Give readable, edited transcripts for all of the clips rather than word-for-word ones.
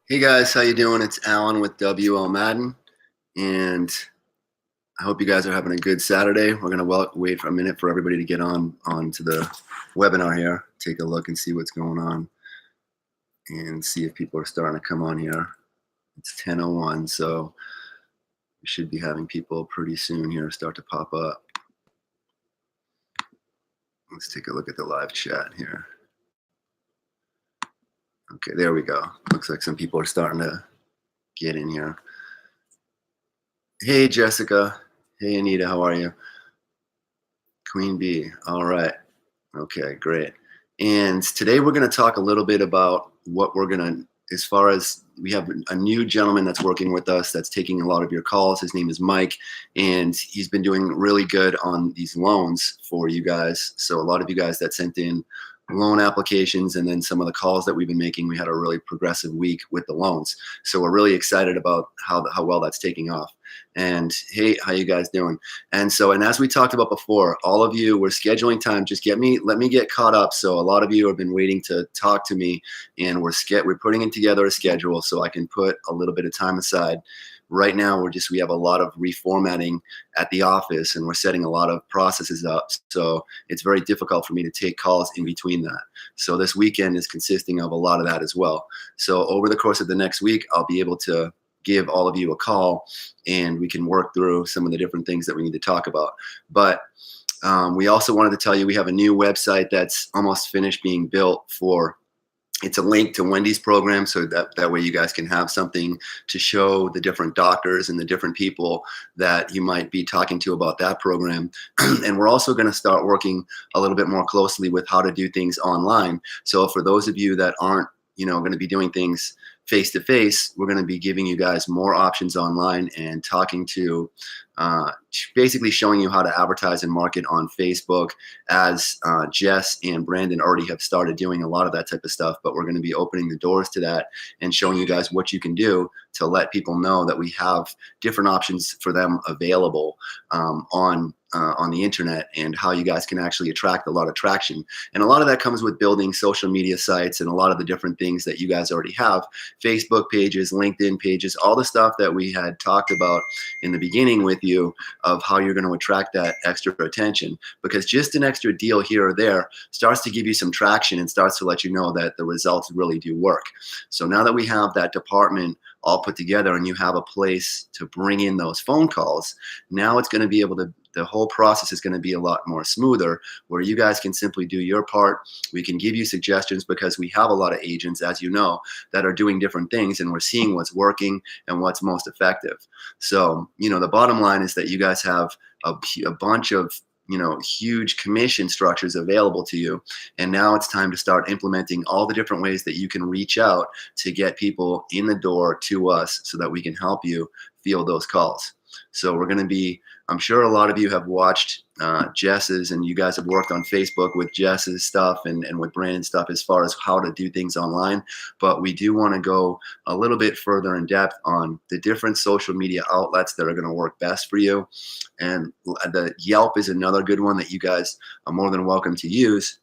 Hey guys, how you doing? It's Alan with WL Madden, and I hope you guys are having a good Saturday. We're gonna wait for a minute for everybody to get onto the webinar here, take a look and see what's going on, and see if people are starting to come on here. It's 10:01, so we should be having people pretty soon here start to pop up. Let's take a look at the live chat here. Okay, there we go. Looks like some people are starting to get in here. Hey Jessica. Hey Anita, how are you? Queen Bee. All right. Okay, great. And today we're going to talk a little bit about what we're going to, as far as we have a new gentleman that's working with us that's taking a lot of your calls. His name is Mike, and he's been doing really good on these loans for you guys. So a lot of you guys that sent in loan applications and then some of the calls that we've been making, we had a really progressive week with the loans. So we're really excited about how well that's taking off. And hey, how you guys doing? And as we talked about before, all of you, we're scheduling time. Just let me get caught up. So a lot of you have been waiting to talk to me, and we're putting in together a schedule so I can put a little bit of time aside. Right now, we have a lot of reformatting at the office, and we're setting a lot of processes up. So it's very difficult for me to take calls in between that. So this weekend is consisting of a lot of that as well. So over the course of the next week, I'll be able to give all of you a call, and we can work through some of the different things that we need to talk about. But we also wanted to tell you we have a new website that's almost finished being built for. It's a link to Wendy's program, so that way you guys can have something to show the different doctors and the different people that you might be talking to about that program. And we're also going to start working a little bit more closely with how to do things online. So for those of you that aren't, going to be doing things face to face, we're going to be giving you guys more options online and talking to basically showing you how to advertise and market on Facebook, as Jess and Brandon already have started doing a lot of that type of stuff. But we're going to be opening the doors to that and showing you guys what you can do to let people know that we have different options for them available on the internet, and how you guys can actually attract a lot of traction. And a lot of that comes with building social media sites and a lot of the different things that you guys already have, Facebook pages, LinkedIn pages, all the stuff that we had talked about in the beginning with you, of how you're going to attract that extra attention, because just an extra deal here or there starts to give you some traction and starts to let you know that the results really do work. So now that we have that department all put together and you have a place to bring in those phone calls, now it's going to be able to, the whole process is going to be a lot more smoother, where you guys can simply do your part. We can give you suggestions because we have a lot of agents, as you know, that are doing different things, and we're seeing what's working and what's most effective. So, the bottom line is that you guys have a bunch of huge commission structures available to you. And now it's time to start implementing all the different ways that you can reach out to get people in the door to us so that we can help you field those calls. So we're going to be, I'm sure a lot of you have watched Jess's, and you guys have worked on Facebook with Jess's stuff and with Brandon's stuff as far as how to do things online. But we do want to go a little bit further in depth on the different social media outlets that are going to work best for you. And the Yelp is another good one that you guys are more than welcome to use.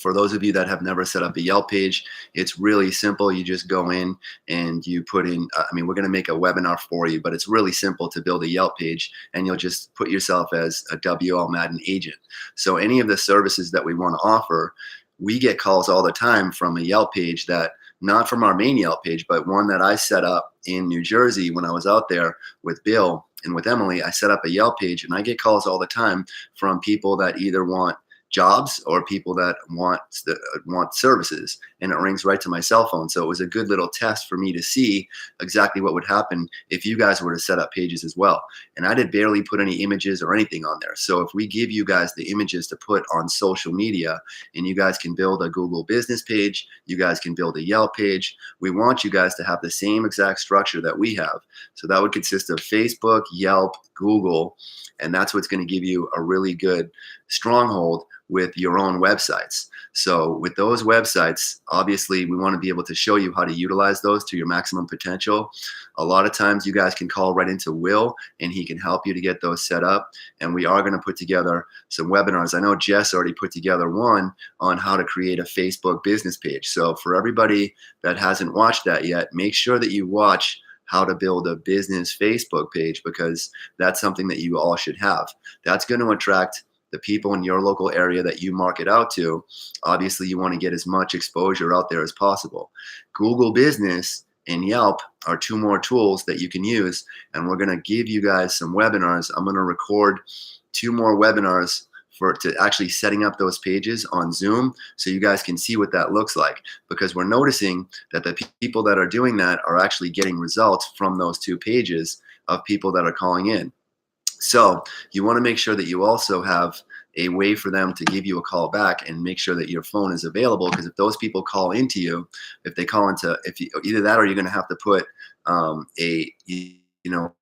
For those of you that have never set up a Yelp page, it's really simple. You just go in and you put in, we're going to make a webinar for you, but it's really simple to build a Yelp page, and you'll just put yourself as a WL Madden agent. So any of the services that we want to offer, we get calls all the time from a Yelp page that, not from our main Yelp page, but one that I set up in New Jersey when I was out there with Bill and with Emily. I set up a Yelp page, and I get calls all the time from people that either want jobs or people that want services, and it rings right to my cell phone. So it was a good little test for me to see exactly what would happen if you guys were to set up pages as well. And I did barely put any images or anything on there. So if we give you guys the images to put on social media, and you guys can build a Google business page, you guys can build a Yelp page, we want you guys to have the same exact structure that we have. So that would consist of Facebook, Yelp, Google, and that's what's going to give you a really good stronghold with your own websites. So with those websites, obviously we want to be able to show you how to utilize those to your maximum potential. A lot of times you guys can call right into Will and he can help you to get those set up. And we are going to put together some webinars. I know Jess already put together one on how to create a Facebook business page. So for everybody that hasn't watched that yet, make sure that you watch how to build a business Facebook page, because that's something that you all should have. That's going to attract the people in your local area that you market out to. Obviously, you want to get as much exposure out there as possible. Google Business and Yelp are two more tools that you can use, and we're going to give you guys some webinars. I'm going to record two more webinars to actually setting up those pages on Zoom, so you guys can see what that looks like, because we're noticing that the people that are doing that are actually getting results from those two pages of people that are calling in. So you want to make sure that you also have a way for them to give you a call back and make sure that your phone is available, because if those people call into you, if they call into, either that or you're going to have to put you know,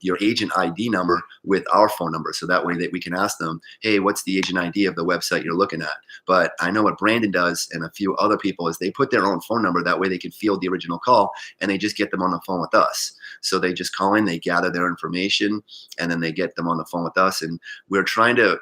your agent ID number with our phone number, so that way that we can ask them, hey, what's the agent ID of the website you're looking at? But I know what Brandon does and a few other people is they put their own phone number, that way they can field the original call and they just get them on the phone with us. So they just call in, they gather their information, and then they get them on the phone with us. And we're trying to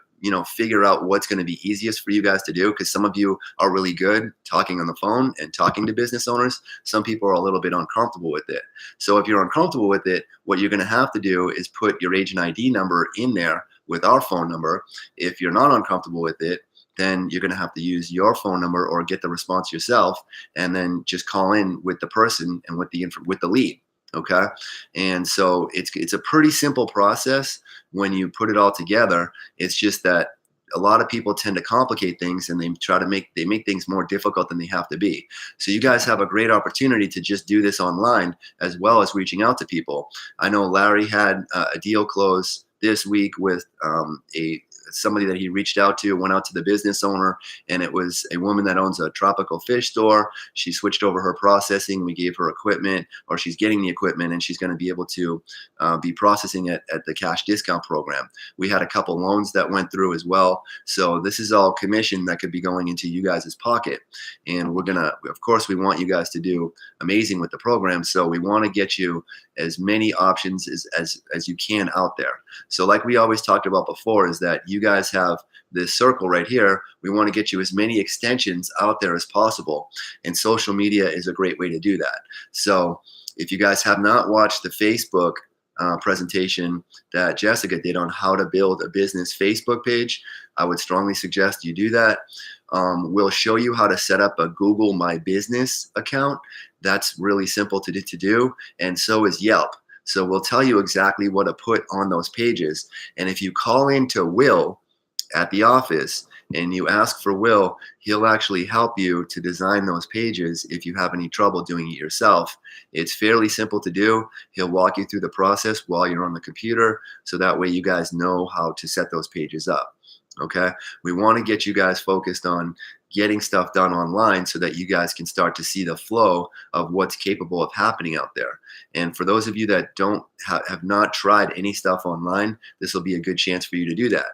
figure out what's going to be easiest for you guys to do, because some of you are really good talking on the phone and talking to business owners. Some people are a little bit uncomfortable with it. So if you're uncomfortable with it, what you're going to have to do is put your agent ID number in there with our phone number. If you're not uncomfortable with it, then you're going to have to use your phone number or get the response yourself, and then just call in with the person and with the lead. Okay. And so it's a pretty simple process when you put it all together. It's just that a lot of people tend to complicate things, and they make things more difficult than they have to be. So you guys have a great opportunity to just do this online as well as reaching out to people. I know Larry had a deal close this week with somebody that he reached out to, went out to the business owner, and it was a woman that owns a tropical fish store. She switched over her processing. We gave her equipment, or she's getting the equipment, and she's going to be able to be processing it at the cash discount program. We had a couple loans that went through as well. So this is all commission that could be going into you guys' pocket. And of course, we want you guys to do amazing with the program. So we want to get you as many options as you can out there. So like we always talked about before, is that you guys have this circle right here. We want to get you as many extensions out there as possible, and social media is a great way to do that. So if you guys have not watched the Facebook presentation that Jessica did on how to build a business Facebook page, I would strongly suggest you do that. We'll show you how to set up a Google My Business account. That's really simple to do, and so is Yelp. So we'll tell you exactly what to put on those pages. And if you call into Will at the office and you ask for Will, he'll actually help you to design those pages if you have any trouble doing it yourself. It's fairly simple to do. He'll walk you through the process while you're on the computer, so that way you guys know how to set those pages up. Okay, we want to get you guys focused on getting stuff done online so that you guys can start to see the flow of what's capable of happening out there. And for those of you that have not tried any stuff online, this will be a good chance for you to do that.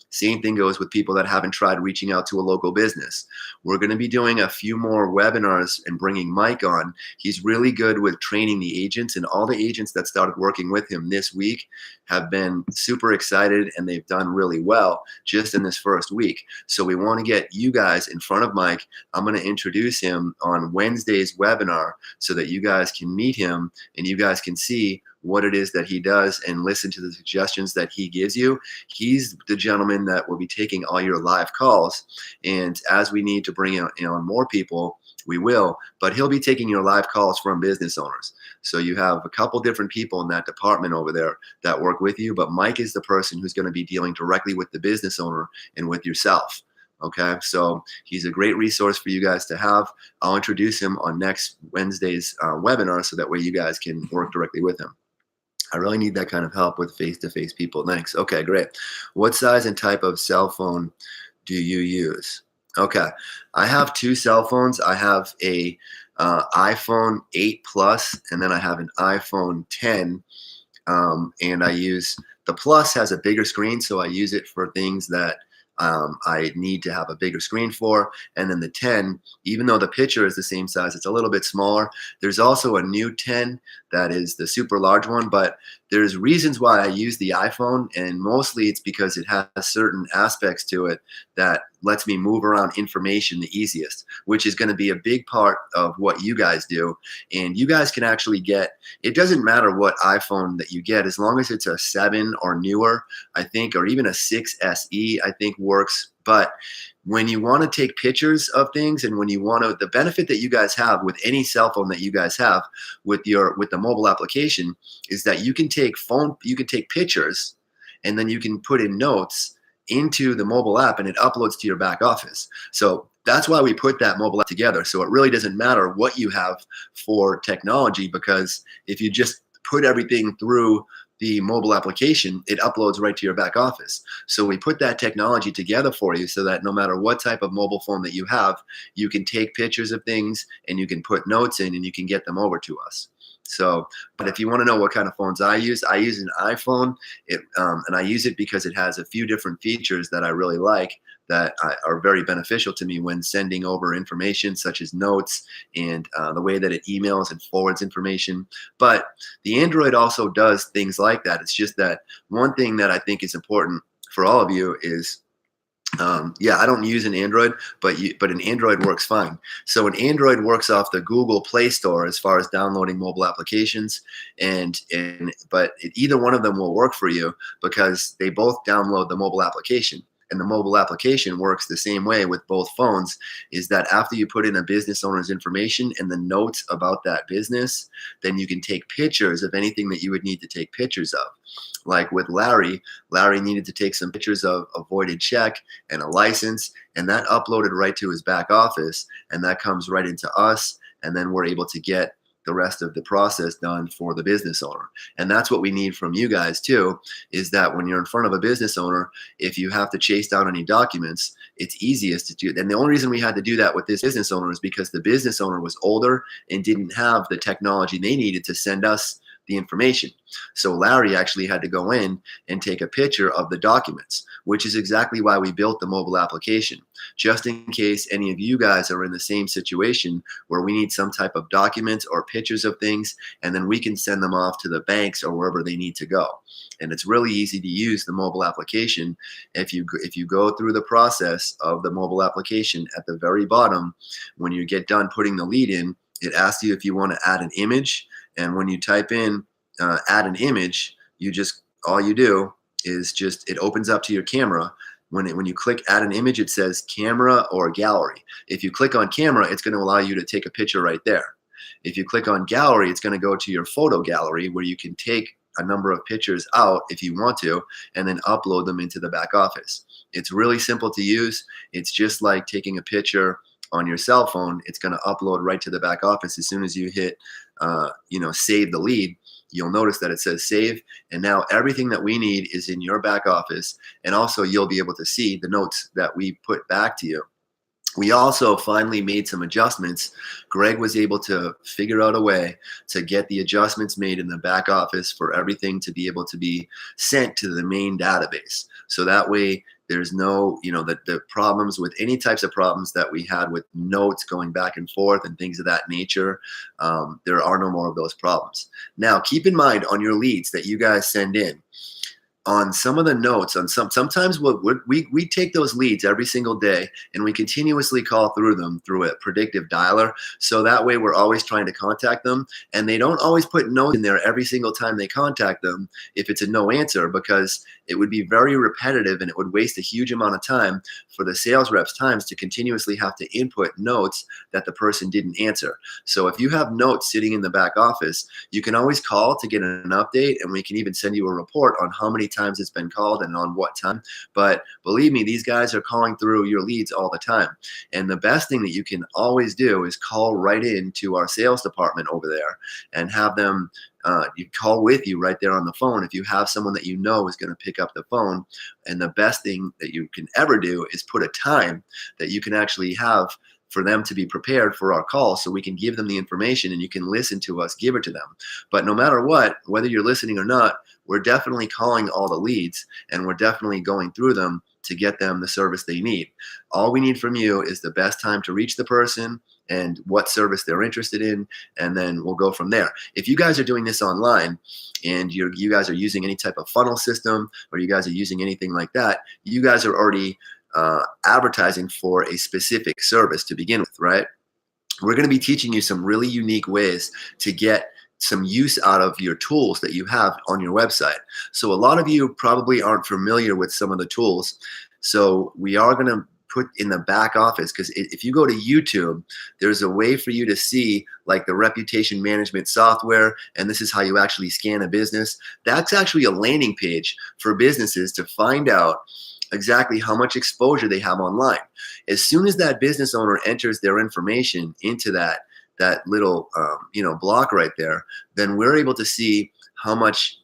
Same thing goes with people that haven't tried reaching out to a local business. We're going to be doing a few more webinars and bringing Mike on. He's really good with training the agents, and all the agents that started working with him this week have been super excited, and they've done really well just in this first week. So we want to get you guys in front of Mike. I'm going to introduce him on Wednesday's webinar so that you guys can meet him and you guys can see what it is that he does and listen to the suggestions that he gives you. He's the gentleman that will be taking all your live calls. And as we need to bring on more people, we will, but he'll be taking your live calls from business owners. So you have a couple different people in that department over there that work with you, but Mike is the person who's going to be dealing directly with the business owner and with yourself. Okay, so he's a great resource for you guys to have. I'll introduce him on next Wednesday's webinar so that way you guys can work directly with him. I really need that kind of help with face-to-face people. Thanks. Okay, great. What size and type of cell phone do you use? Okay, I have two cell phones. I have a iPhone 8 Plus, and then I have an iPhone 10. And I use the Plus has a bigger screen, so I use it for things that I need to have a bigger screen for. And then the 10, even though the picture is the same size, it's a little bit smaller. There's also a new 10 that is the super large one, but there's reasons why I use the iPhone, and mostly it's because it has certain aspects to it that lets me move around information the easiest, which is going to be a big part of what you guys do. And you guys can actually get, it doesn't matter what iPhone that you get, as long as it's a 7 or newer, I think, or even a 6 SE, I think works. But when you want to take pictures of things, and when you want to, the benefit that you guys have with any cell phone that you guys have with the mobile application is that you can take pictures, and then you can put in notes into the mobile app, and it uploads to your back office. So that's why we put that mobile app together. So it really doesn't matter what you have for technology, because if you just put everything through the mobile application, it uploads right to your back office. So we put that technology together for you so that no matter what type of mobile phone that you have, you can take pictures of things and you can put notes in and you can get them over to us. So, but if you want to know what kind of phones I use an iPhone, and I use it because it has a few different features that I really like that are very beneficial to me when sending over information, such as notes and the way that it emails and forwards information. But the Android also does things like that. It's just that one thing that I think is important for all of you is yeah, I don't use an Android, but an Android works fine. So an Android works off the Google Play Store as far as downloading mobile applications, but either one of them will work for you because they both download the mobile application. And the mobile application works the same way with both phones, is that after you put in a business owner's information and the notes about that business, then you can take pictures of anything that you would need to take pictures of. Like with Larry needed to take some pictures of a voided check and a license, and that uploaded right to his back office, and that comes right into us, and then we're able to get the rest of the process done for the business owner. And that's what we need from you guys too, is that when you're in front of a business owner, if you have to chase down any documents, it's easiest to do. And the only reason we had to do that with this business owner is because the business owner was older and didn't have the technology they needed to send us the information. So Larry actually had to go in and take a picture of the documents, which is exactly why we built the mobile application, just in case any of you guys are in the same situation where we need some type of documents or pictures of things, and then we can send them off to the banks or wherever they need to go. And it's really easy to use the mobile application. If you go through the process of the mobile application, at the very bottom, when you get done putting the lead in, it asks you if you want to add an image. And when you type in add an image, all you do is it opens up to your camera. When you click add an image, it says camera or gallery. If you click on camera, it's going to allow you to take a picture right there. If you click on gallery, it's going to go to your photo gallery where you can take a number of pictures out if you want to, and then upload them into the back office. It's really simple to use. It's just like taking a picture on your cell phone. It's going to upload right to the back office as soon as you hit save the lead. You'll notice that it says save, and now everything that we need is in your back office, and also you'll be able to see the notes that we put back to you. We also finally made some adjustments. Greg was able to figure out a way to get the adjustments made in the back office for everything to be able to be sent to the main database. So that way there's no, the problems with any types of problems that we had with notes going back and forth and things of that nature. There are no more of those problems. Now, keep in mind on your leads that you guys send in, on some of the notes, sometimes we take those leads every single day and we continuously call through them through a predictive dialer. So that way we're always trying to contact them, and they don't always put notes in there every single time they contact them if it's a no answer, because it would be very repetitive and it would waste a huge amount of time for the sales reps times to continuously have to input notes that the person didn't answer. So if you have notes sitting in the back office, you can always call to get an update, and we can even send you a report on how many times it's been called and on what time. But believe me, these guys are calling through your leads all the time. And the best thing that you can always do is call right into our sales department over there and have them you call with you right there on the phone if you have someone that you know is going to pick up the phone. And the best thing that you can ever do is put a time that you can actually have for them to be prepared for our call, so we can give them the information and you can listen to us give it to them. But no matter what, whether you're listening or not, we're definitely calling all the leads and we're definitely going through them to get them the service they need. All we need from you is the best time to reach the person and what service they're interested in, and then we'll go from there. If you guys are doing this online and you guys are using any type of funnel system, or you guys are using anything like that, you guys are already advertising for a specific service to begin with, right? We're going to be teaching you some really unique ways to get some use out of your tools that you have on your website. So a lot of you probably aren't familiar with some of the tools. So we are going to put in the back office, because if you go to YouTube, there's a way for you to see like the reputation management software, and this is how you actually scan a business. That's actually a landing page for businesses to find out exactly how much exposure they have online. As soon as that business owner enters their information into that little block right there, then we're able to see how much,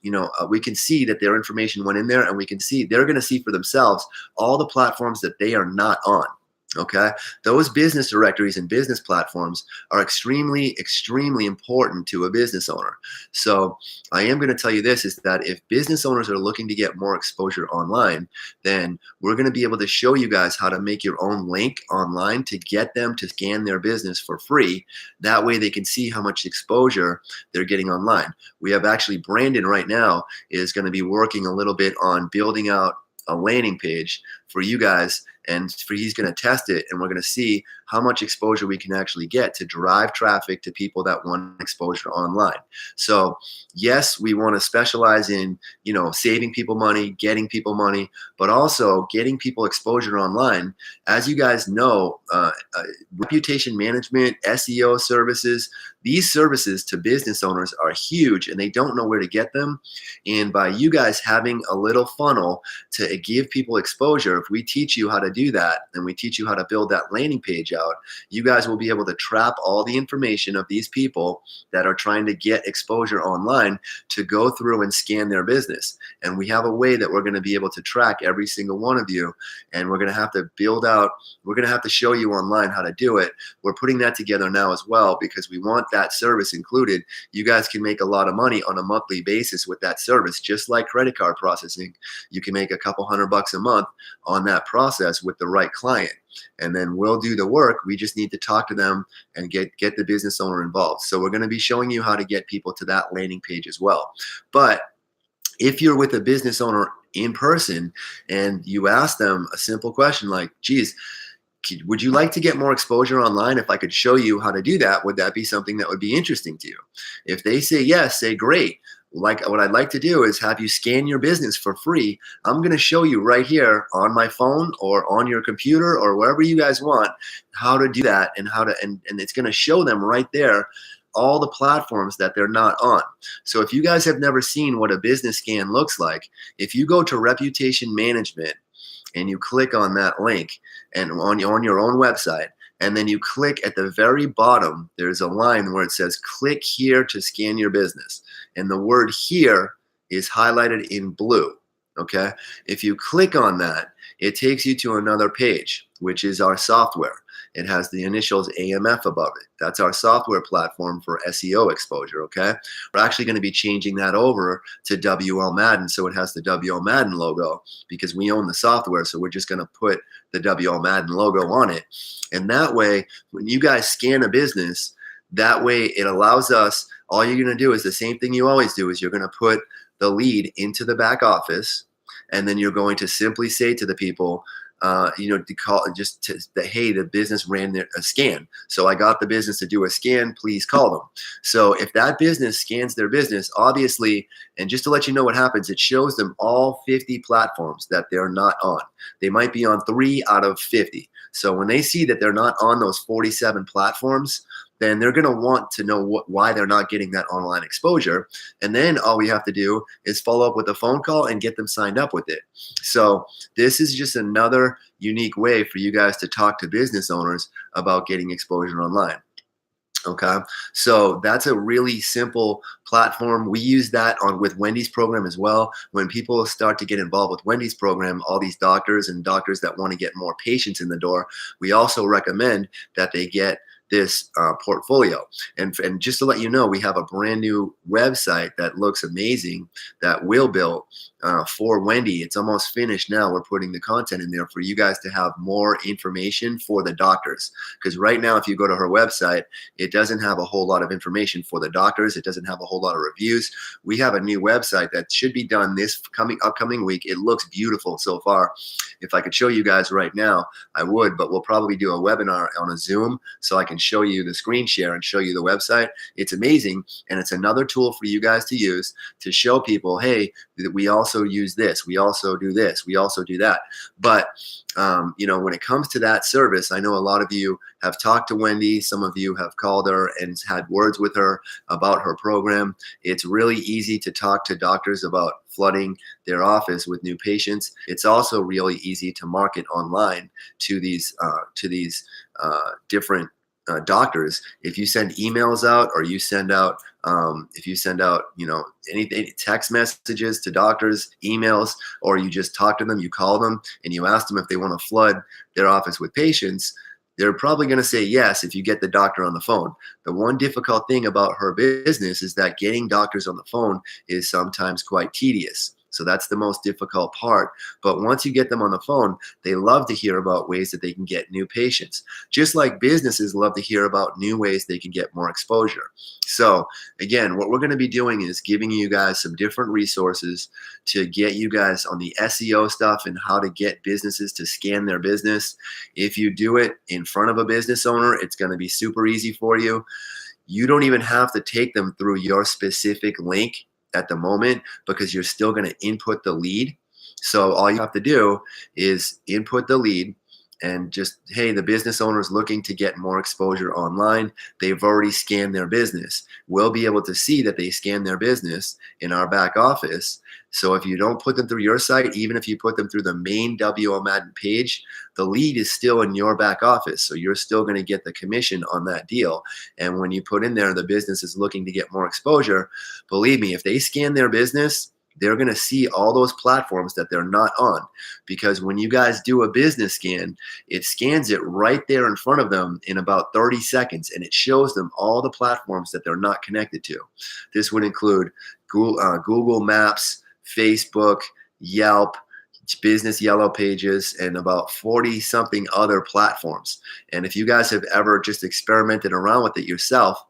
we can see that their information went in there, and we can see they're going to see for themselves all the platforms that they are not on. Okay, those business directories and business platforms are extremely, extremely important to a business owner. So I am going to tell you this, is that if business owners are looking to get more exposure online, then we're going to be able to show you guys how to make your own link online to get them to scan their business for free. That way they can see how much exposure they're getting online. We have actually Brandon right now is going to be working a little bit on building out a landing page for you guys, and he's going to test it, and we're going to see how much exposure we can actually get to drive traffic to people that want exposure online. So yes, we want to specialize in saving people money, getting people money, but also getting people exposure online. As you guys know, reputation management, SEO services, these services to business owners are huge, and they don't know where to get them. And by you guys having a little funnel to give people exposure, if we teach you how to do that, and we teach you how to build that landing page out, you guys will be able to trap all the information of these people that are trying to get exposure online to go through and scan their business. And we have a way that we're going to be able to track every single one of you, and we're going to have to build out, we're going to have to show you online how to do it. We're putting that together now as well, because we want that service included. You guys can make a lot of money on a monthly basis with that service, just like credit card processing. You can make a couple $100 a month on that process with the right client, and then we'll do the work. We just need to talk to them and get the business owner involved. So we're going to be showing you how to get people to that landing page as well. But if you're with a business owner in person and you ask them a simple question like, geez, would you like to get more exposure online? If I could show you how to do that, would that be something that would be interesting to you? If they say yes, say great. Like, what I'd like to do is have you scan your business for free. I'm going to show you right here on my phone or on your computer or wherever you guys want how to do that, and and it's going to show them right there all the platforms that they're not on. So if you guys have never seen what a business scan looks like, if you go to reputation management and you click on that link and on your own website, and then you click at the very bottom, there's a line where it says click here to scan your business, and the word here is highlighted in blue. Okay, if you click on that, it takes you to another page, which is our software. It has the initials AMF above it. That's our software platform for SEO exposure, okay? We're actually going to be changing that over to WL Madden, so it has the WL Madden logo, because we own the software, so we're just going to put the WL Madden logo on it. And that way, when you guys scan a business, that way it allows us, all you're going to do is the same thing you always do, is you're going to put the lead into the back office, and then you're going to simply say to the people, to call hey, the business ran a scan. So I got the business to do a scan, please call them. So if that business scans their business, obviously, and just to let you know what happens, it shows them all 50 platforms that they're not on. They might be on 3 out of 50. So when they see that they're not on those 47 platforms, then they're going to want to know why they're not getting that online exposure. And then all we have to do is follow up with a phone call and get them signed up with it. So this is just another unique way for you guys to talk to business owners about getting exposure online. Okay, so that's a really simple platform. We use that with Wendy's program as well. When people start to get involved with Wendy's program, all these doctors that want to get more patients in the door, we also recommend that they get portfolio. And just to let you know, we have a brand new website that looks amazing that Will built for Wendy. It's almost finished now. We're putting the content in there for you guys to have more information for the doctors. Because right now, if you go to her website, it doesn't have a whole lot of information for the doctors. It doesn't have a whole lot of reviews. We have a new website that should be done this upcoming week. It looks beautiful so far. If I could show you guys right now, I would, but we'll probably do a webinar on a Zoom so I can show you the screen share and show you the website. It's amazing, and it's another tool for you guys to use to show people, hey, we also use this, we also do this, we also do that. But when it comes to that service, I know a lot of you have talked to Wendy. Some of you have called her and had words with her about her program. It's really easy to talk to doctors about flooding their office with new patients. It's also really easy to market online to these different doctors. If you send emails out, or you send out any text messages to doctors, emails, or you just talk to them, you call them and you ask them if they want to flood their office with patients, they're probably going to say yes if you get the doctor on the phone. The one difficult thing about her business is that getting doctors on the phone is sometimes quite tedious. So that's the most difficult part. But once you get them on the phone, they love to hear about ways that they can get new patients. Just like businesses love to hear about new ways they can get more exposure. So again, what we're going to be doing is giving you guys some different resources to get you guys on the SEO stuff and how to get businesses to scan their business. If you do it in front of a business owner, it's going to be super easy for you. You don't even have to take them through your specific link at the moment, because you're still going to input the lead. So all you have to do is input the lead and just, hey, the business owner is looking to get more exposure online. They've already scanned their business. We'll be able to see that they scanned their business in our back office. So if you don't put them through your site, even if you put them through the main WL Madden page, the lead is still in your back office. So you're still going to get the commission on that deal. And when you put in there, the business is looking to get more exposure, believe me, if they scan their business, they're going to see all those platforms that they're not on. Because when you guys do a business scan, it scans it right there in front of them in about 30 seconds, and it shows them all the platforms that they're not connected to. This would include Google Maps, Facebook, Yelp, business yellow pages, and about 40 something other platforms. And if you guys have ever just experimented around with it yourself,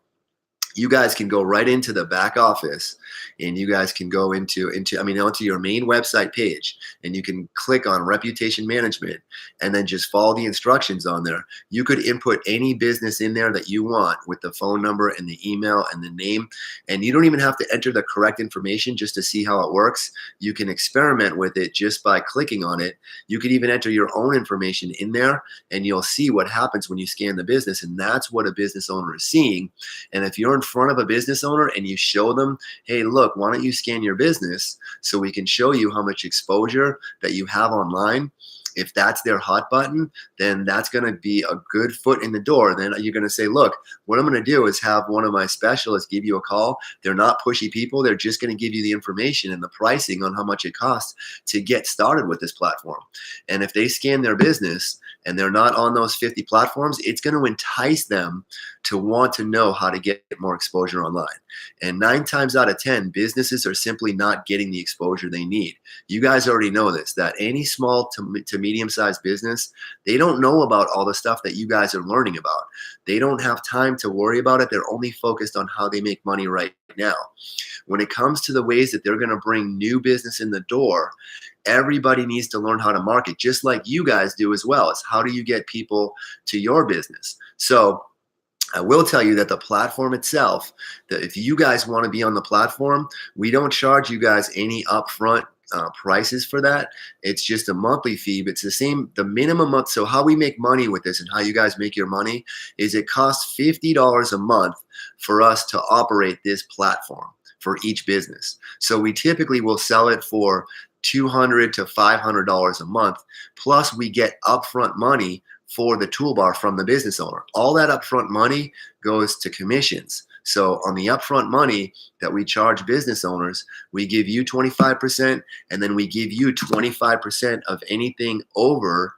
you guys can go right into the back office, and you guys can go onto your main website page, and you can click on reputation management and then just follow the instructions on there. You could input any business in there that you want with the phone number and the email and the name, and you don't even have to enter the correct information just to see how it works. You can experiment with it just by clicking on it. You could even enter your own information in there, and you'll see what happens when you scan the business, and that's what a business owner is seeing. And if you're in front of a business owner and you show them, hey, look, why don't you scan your business so we can show you how much exposure that you have online? If that's their hot button, then that's going to be a good foot in the door. Then you're going to say, look, what I'm going to do is have one of my specialists give you a call. They're not pushy people. They're just going to give you the information and the pricing on how much it costs to get started with this platform. And if they scan their business and they're not on those 50 platforms, it's going to entice them to want to know how to get more exposure online. And 9 times out of 10, businesses are simply not getting the exposure they need. You guys already know this, that any small to medium-sized business, they don't know about all the stuff that you guys are learning about. They don't have time to worry about it. They're only focused on how they make money right now. When it comes to the ways that they're going to bring new business in the door, everybody needs to learn how to market, just like you guys do as well. It's how do you get people to your business? So I will tell you that the platform itself, that if you guys want to be on the platform, we don't charge you guys any upfront prices for that. It's just a monthly fee, but it's the minimum month. So how we make money with this and how you guys make your money is it costs $50 a month for us to operate this platform for each business. So we typically will sell it for $200 to $500 a month. Plus we get upfront money for the toolbar from the business owner. All that upfront money goes to commissions. So on the upfront money that we charge business owners, we give you 25%, and then we give you 25% of anything over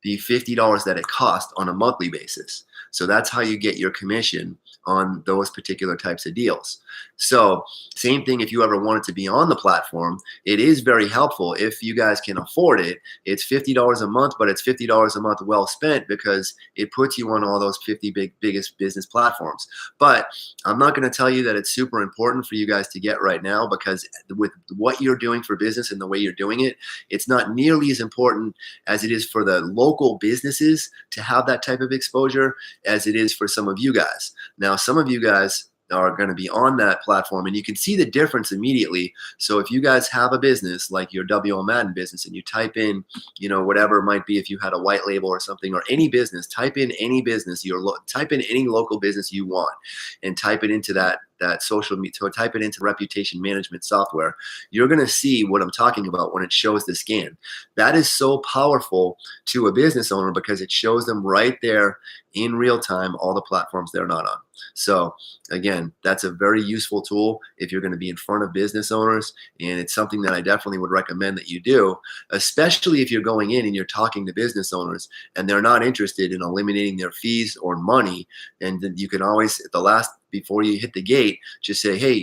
the $50 that it costs on a monthly basis. So that's how you get your commission on those particular types of deals. So same thing if you ever wanted to be on the platform, it is very helpful if you guys can afford it. It's $50 a month, but it's $50 a month well spent because it puts you on all those 50 biggest business platforms. But I'm not going to tell you that it's super important for you guys to get right now, because with what you're doing for business and the way you're doing it, it's not nearly as important as it is for the local businesses to have that type of exposure as it is for some of you guys. Now, some of you guys are going to be on that platform and you can see the difference immediately. So if you guys have a business like your WL Madden business and you type in, whatever it might be, if you had a white label or something, or any business, type in any business, type in any local business you want and type it into that social media, so type it into reputation management software, you're going to see what I'm talking about when it shows the scan. That is so powerful to a business owner because it shows them right there in real time all the platforms they're not on. So again, that's a very useful tool if you're going to be in front of business owners, and it's something that I definitely would recommend that you do, especially if you're going in and you're talking to business owners and they're not interested in eliminating their fees or money. And then you can always, at the last, before you hit the gate, just say, hey,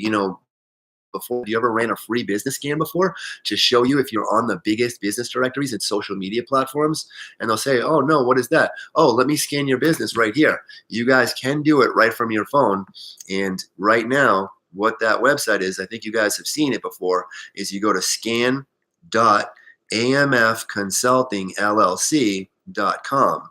before, you ever ran a free business scan before to show you if you're on the biggest business directories and social media platforms? And they'll say, oh no, what is that? Oh, let me scan your business right here. You guys can do it right from your phone. And right now, what that website is, I think you guys have seen it before, is you go to scan.amfconsultingllc.com.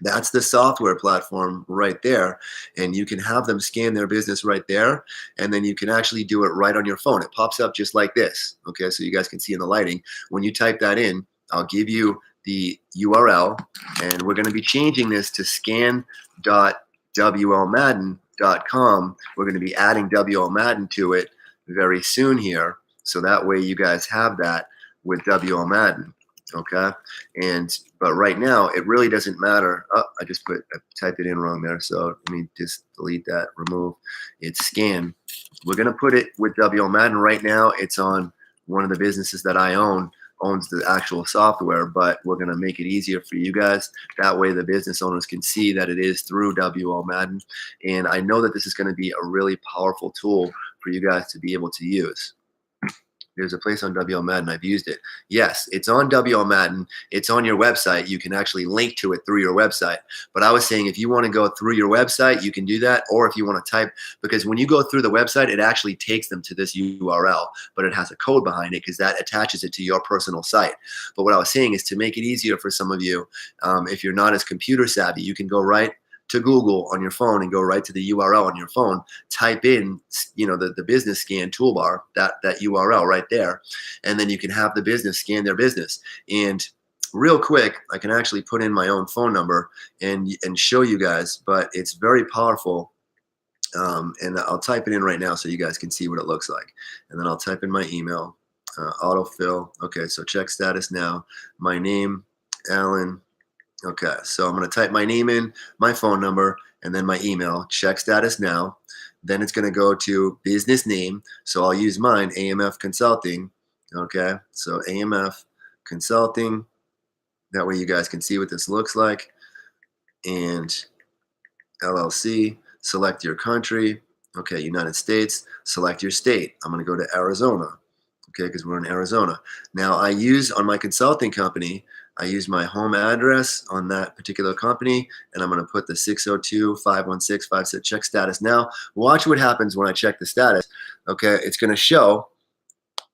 That's the software platform right there. And you can have them scan their business right there. And then you can actually do it right on your phone. It pops up just like this. Okay, so you guys can see in the lighting. When you type that in, I'll give you the URL. And we're going to be changing this to scan.wlmadden.com. We're going to be adding WL Madden to it very soon here. So that way you guys have that with WL Madden. Okay, but right now it really doesn't matter. Oh, I typed it in wrong there, so let me just delete that, remove. It's scan. We're gonna put it with WL Madden right now. It's on one of the businesses that I owns the actual software, but we're gonna make it easier for you guys. That way the business owners can see that it is through WL Madden, and I know that this is gonna be a really powerful tool for you guys to be able to use. There's a place on WL Madden. I've used it. Yes, it's on WL Madden. It's on your website. You can actually link to it through your website. But I was saying if you want to go through your website, you can do that. Or if you want to type, because when you go through the website, it actually takes them to this URL, but it has a code behind it because that attaches it to your personal site. But what I was saying is to make it easier for some of you, if you're not as computer savvy, you can go right to Google on your phone and go right to the URL on your phone, type in, the business scan toolbar, that URL right there, and then you can have the business scan their business. And real quick, I can actually put in my own phone number and show you guys, but it's very powerful. And I'll type it in right now so you guys can see what it looks like. And then I'll type in my email, autofill. Okay, so check status now. My name, Alan. Okay, so I'm going to type my name in, my phone number, and then my email, check status now. Then it's going to go to business name. So I'll use mine, AMF Consulting. Okay, so AMF Consulting. That way you guys can see what this looks like. And LLC, select your country. Okay, United States, select your state. I'm going to go to Arizona. Okay, because we're in Arizona. Now I use on my consulting company, I use my home address on that particular company, and I'm going to put the 602-516-56. Check status now. Watch what happens when I check the status. Okay, it's going to show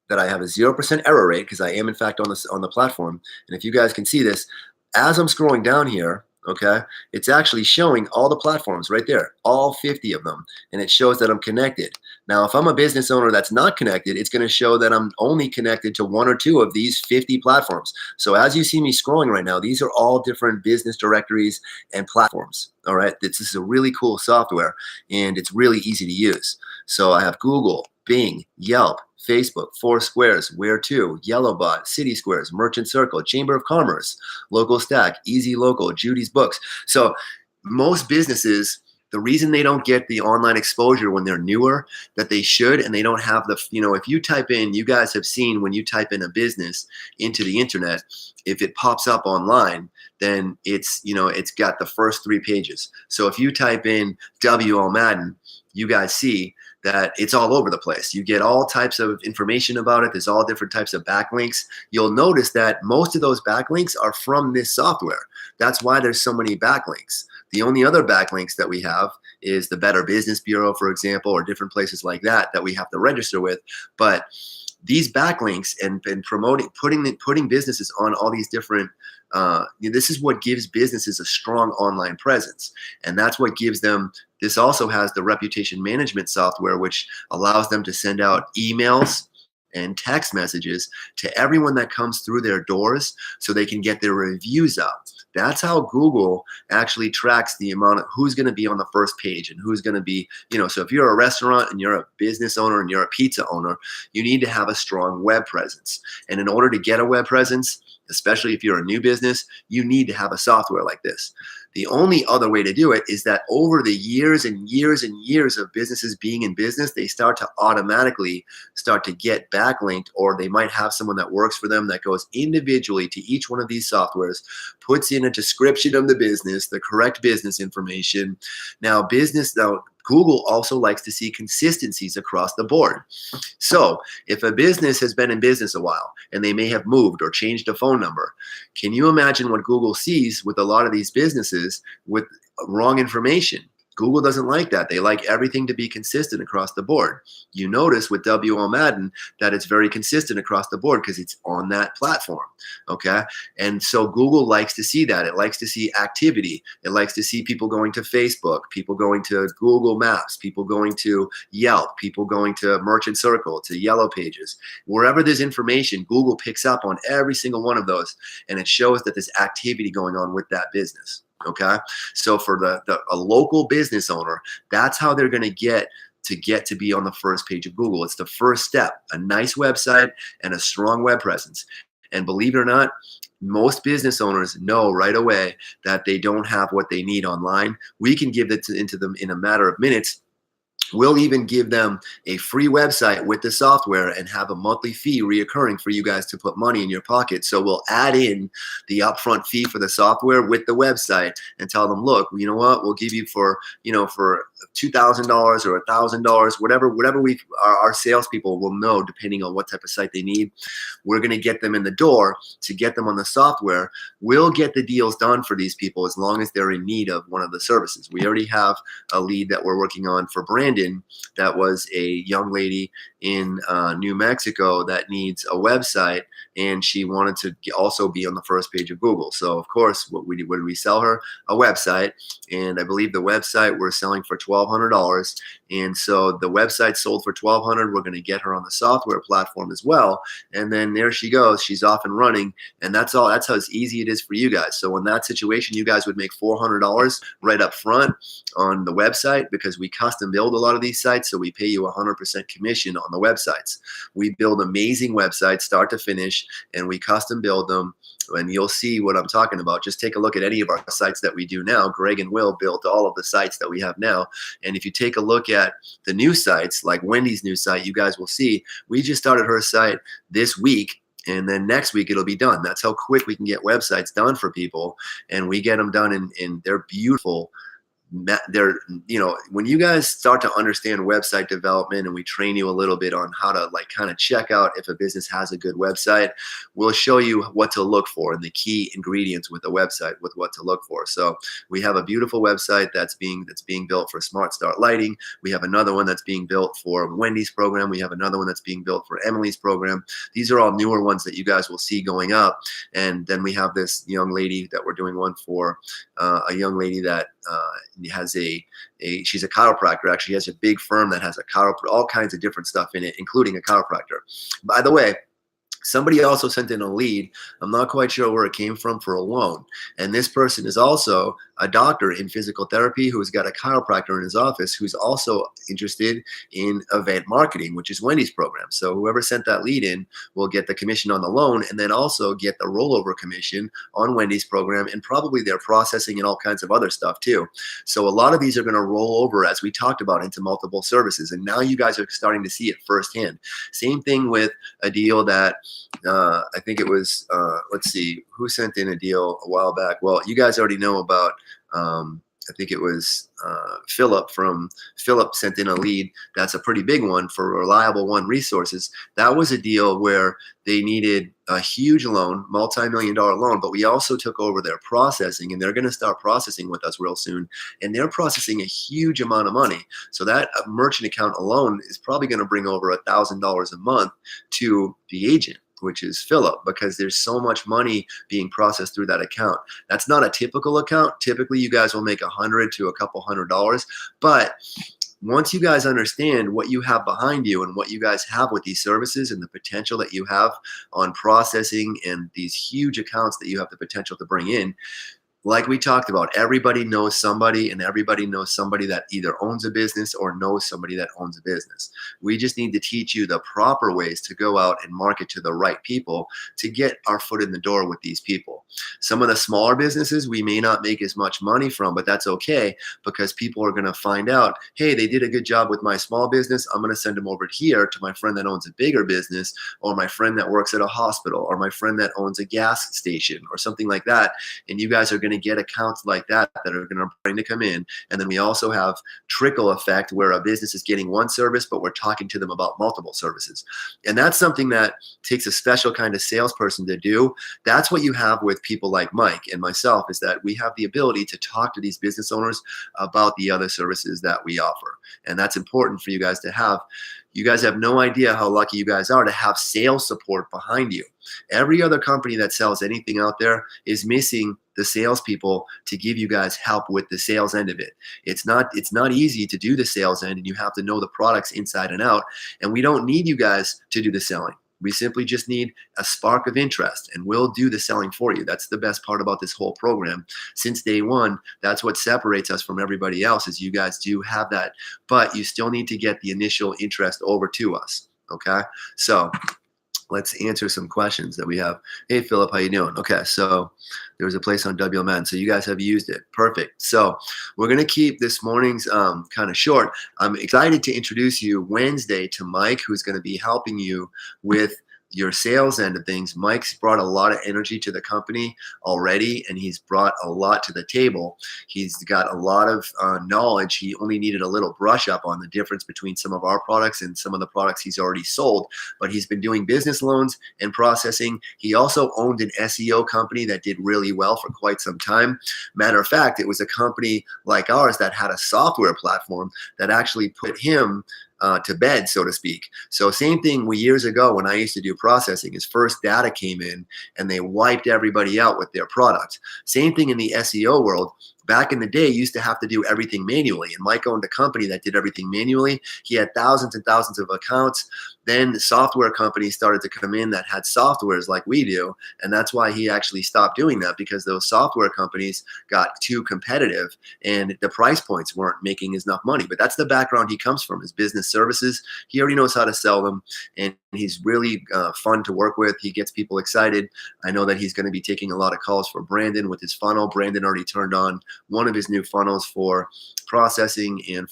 that I have a 0% error rate because I am in fact on the platform. And if you guys can see this, as I'm scrolling down here, okay, it's actually showing all the platforms right there, all 50 of them, and it shows that I'm connected. Now, if I'm a business owner that's not connected, it's going to show that I'm only connected to 1 or 2 of these 50 platforms. So as you see me scrolling right now, these are all different business directories and platforms. All right, this is a really cool software, and it's really easy to use. So I have Google, Bing, Yelp, Facebook, Foursquares, Where2, Yellowbot, City Squares, Merchant Circle, Chamber of Commerce, Local Stack, Easy Local, Judy's Books. So most businesses, the reason they don't get the online exposure when they're newer that they should, and they don't have the, if you type in, you guys have seen when you type in a business into the internet, if it pops up online, then it's got the first 3 pages. So if you type in WL Madden, you guys see that it's all over the place. You get all types of information about it. There's all different types of backlinks. You'll notice that most of those backlinks are from this software. That's why there's so many backlinks. The only other backlinks that we have is the Better Business Bureau, for example, or different places like that we have to register with. But these backlinks and putting businesses on all these different this is what gives businesses a strong online presence, and that's what gives them. This also has the reputation management software, which allows them to send out emails and text messages to everyone that comes through their doors so they can get their reviews up. That's how Google actually tracks the amount of who's going to be on the first page and who's going to be, so if you're a restaurant and you're a business owner and you're a pizza owner, you need to have a strong web presence. And in order to get a web presence, especially if you're a new business, you need to have a software like this. The only other way to do it is that over the years and years and years of businesses being in business, they start to automatically start to get backlinked, or they might have someone that works for them that goes individually to each one of these softwares, puts in a description of the business, the correct business information. Now, Google also likes to see consistencies across the board. So if a business has been in business a while and they may have moved or changed a phone number, can you imagine what Google sees with a lot of these businesses with wrong information? Google doesn't like that. They like everything to be consistent across the board. You notice with WL Madden that it's very consistent across the board because it's on that platform, okay? And so Google likes to see that. It likes to see activity. It likes to see people going to Facebook, people going to Google Maps, people going to Yelp, people going to Merchant Circle, to Yellow Pages. Wherever there's information, Google picks up on every single one of those, and it shows that there's activity going on with that business. Okay, so for a local business owner, that's how they're going to get to be on the first page of Google. It's the first step: a nice website and a strong web presence. And believe it or not, most business owners know right away that they don't have what they need online. We can give it into them in a matter of minutes. We'll even give them a free website with the software and have a monthly fee reoccurring for you guys to put money in your pocket. So we'll add in the upfront fee for the software with the website and tell them, look, you know what, we'll give you for $2,000 or $1,000, whatever our salespeople will know, depending on what type of site they need. We're going to get them in the door to get them on the software. We'll get the deals done for these people as long as they're in need of one of the services. We already have a lead that we're working on for Brandon. That was a young lady in New Mexico that needs a website, and she wanted to also be on the first page of Google. So of course, what did we sell her? A website, and I believe the website we're selling for $1,200. And so the website sold for $1,200. We're going to get her on the software platform as well, and then there she goes. She's off and running, and that's all. That's how easy it is for you guys. So in that situation, you guys would make $400 right up front on the website because we custom build a lot of these sites, so we pay you 100% commission on the websites. We build amazing websites start to finish, and we custom build them, and you'll see what I'm talking about. Just take a look at any of our sites that we do now. Greg and Will built all of the sites that we have now, and if you take a look at the new sites, like Wendy's new site, you guys will see we just started her site this week, and then next week it'll be done. That's how quick we can get websites done for people, and we get them done in they're beautiful. When you guys start to understand website development and we train you a little bit on how to kind of check out if a business has a good website, we'll show you what to look for and the key ingredients with a website, with what to look for. So we have a beautiful website that's being built for Smart Start Lighting. We have another one that's being built for Wendy's program. We have another one that's being built for Emily's program. These are all newer ones that you guys will see going up. And then we have this young lady that we're doing one for, a young lady that has she's a chiropractor. Actually, she has a big firm that has all kinds of different stuff in it, including a chiropractor. By the way, Somebody also sent in a lead. I'm not quite sure where it came from for a loan. And this person is also a doctor in physical therapy who's got a chiropractor in his office who's also interested in event marketing, which is Wendy's program. So whoever sent that lead in will get the commission on the loan and then also get the rollover commission on Wendy's program and probably their processing and all kinds of other stuff too. So a lot of these are going to roll over, as we talked about, into multiple services. And now you guys are starting to see it firsthand. Same thing with a deal that I think it was, let's see, who sent in a deal a while back? Well, you guys already know about, I think it was Philip sent in a lead. That's a pretty big one for Reliable One Resources. That was a deal where they needed a huge loan, multi-million-dollar loan, but we also took over their processing, and they're going to start processing with us real soon. And they're processing a huge amount of money. So that merchant account alone is probably going to bring over $1,000 a month to the agent, which is Philip, because there's so much money being processed through that account. That's not a typical account. Typically, you guys will make $100 to a couple $100, but once you guys understand what you have behind you and what you guys have with these services and the potential that you have on processing and these huge accounts that you have the potential to bring in, like we talked about, everybody knows somebody, and everybody knows somebody that either owns a business or knows somebody that owns a business. We just need to teach you the proper ways to go out and market to the right people to get our foot in the door with these people. Some of the smaller businesses we may not make as much money from, but that's okay, because people are going to find out, hey, they did a good job with my small business. I'm going to send them over here to my friend that owns a bigger business, or my friend that works at a hospital, or my friend that owns a gas station or something like that. And you guys are going to get accounts like that that are going to bring to come in. And then we also have trickle effect, where a business is getting one service, but we're talking to them about multiple services. And that's something that takes a special kind of salesperson to do. That's what you have with people like Mike and myself, is that we have the ability to talk to these business owners about the other services that we offer. And that's important for you guys to have. You guys have no idea how lucky you guys are to have sales support behind you. Every other company that sells anything out there is missing the salespeople to give you guys help with the sales end of it. It's not easy to do the sales end, and you have to know the products inside and out. And we don't need you guys to do the selling. We simply just need a spark of interest, and we'll do the selling for you. That's the best part about this whole program. Since day one, that's what separates us from everybody else, is you guys do have that, but you still need to get the initial interest over to us. Okay, so let's answer some questions that we have. Hey, Philip, how you doing? Okay, so there was a place on WL Madden, so you guys have used it. Perfect. So we're going to keep this morning's kind of short. I'm excited to introduce you Wednesday to Mike, who's going to be helping you with your sales end of things. Mike's brought a lot of energy to the company already, and he's brought a lot to the table. He's got a lot of knowledge. He only needed a little brush up on the difference between some of our products and some of the products he's already sold, but he's been doing business loans and processing. He also owned an SEO company that did really well for quite some time. Matter of fact, it was a company like ours that had a software platform that actually put him to bed, so to speak. So same thing years ago when I used to do processing, is First Data came in and they wiped everybody out with their product. Same thing in the SEO world. Back in the day, you used to have to do everything manually, and Mike owned a company that did everything manually. He had thousands and thousands of accounts. Then the software companies started to come in that had softwares like we do, and that's why he actually stopped doing that, because those software companies got too competitive and the price points weren't making enough money. But that's the background he comes from, is business services. He already knows how to sell them, and he's really fun to work with. He gets people excited. I know that he's going to be taking a lot of calls for Brandon with his funnel. Brandon already turned on one of his new funnels for processing, and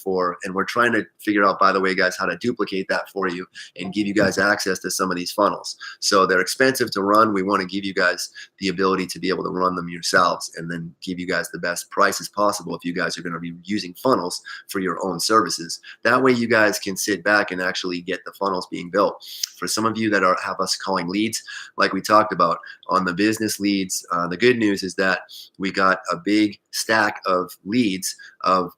we're trying to figure out, by the way, guys, how to duplicate that for you and give you guys access to some of these funnels. So they're expensive to run. We want to give you guys the ability to be able to run them yourselves, and then give you guys the best prices possible if you guys are going to be using funnels for your own services. That way you guys can sit back and actually get the funnels being built. For some of you that have us calling leads, like we talked about on the business leads, the good news is that we got a big stack of leads of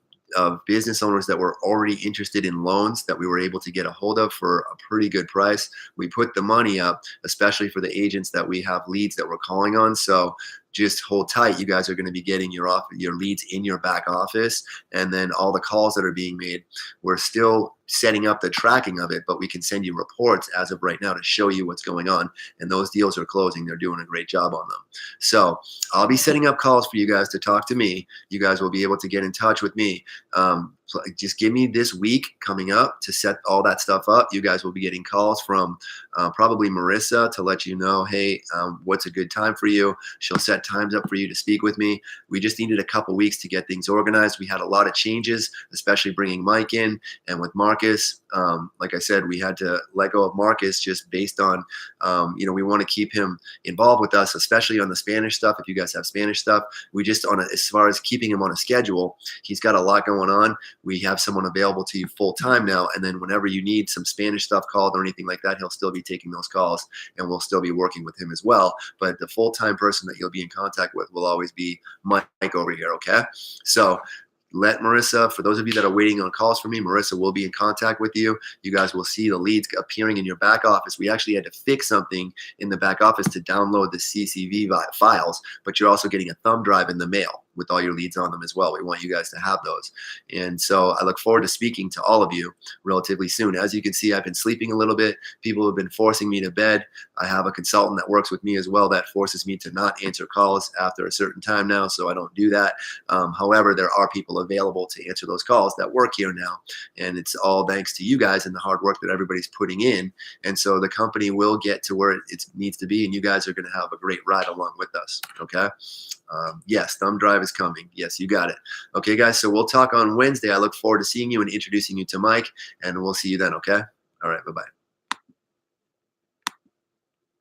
business owners that were already interested in loans that we were able to get a hold of for a pretty good price. We put the money up, especially for the agents that we have leads that we're calling on. So just hold tight. You guys are going to be getting your leads in your back office, and then all the calls that are being made. We're still setting up the tracking of it, but we can send you reports as of right now to show you what's going on. And those deals are closing. They're doing a great job on them. So I'll be setting up calls for you guys to talk to me. You guys will be able to get in touch with me. So just give me this week coming up to set all that stuff up. You guys will be getting calls from probably Marissa to let you know, hey, what's a good time for you. She'll set times up for you to speak with me. We just needed a couple weeks to get things organized. We had a lot of changes, especially bringing Mike in, and with Marcus. Like I said, we had to let go of Marcus just based on, we want to keep him involved with us, especially on the Spanish stuff. If you guys have Spanish stuff, we just as far as keeping him on a schedule, he's got a lot going on. We have someone available to you full time now. And then whenever you need some Spanish stuff called or anything like that, he'll still be taking those calls, and we'll still be working with him as well. But the full-time person that you'll be in contact with will always be Mike over here. Okay. So let Marissa, for those of you that are waiting on calls from me, Marissa will be in contact with you. You guys will see the leads appearing in your back office. We actually had to fix something in the back office to download the CCV files, but you're also getting a thumb drive in the mail with all your leads on them as well. We want you guys to have those. And so I look forward to speaking to all of you relatively soon. As you can see, I've been sleeping a little bit. People have been forcing me to bed. I have a consultant that works with me as well that forces me to not answer calls after a certain time now, so I don't do that. However, there are people available to answer those calls that work here now, and it's all thanks to you guys and the hard work that everybody's putting in. And so the company will get to where it needs to be, and you guys are going to have a great ride along with us. Okay. Yes, thumb drive is coming. Yes, you got it. Okay, guys. So we'll talk on Wednesday. I look forward to seeing you and introducing you to Mike, and we'll see you then. Okay. All right. Bye-bye.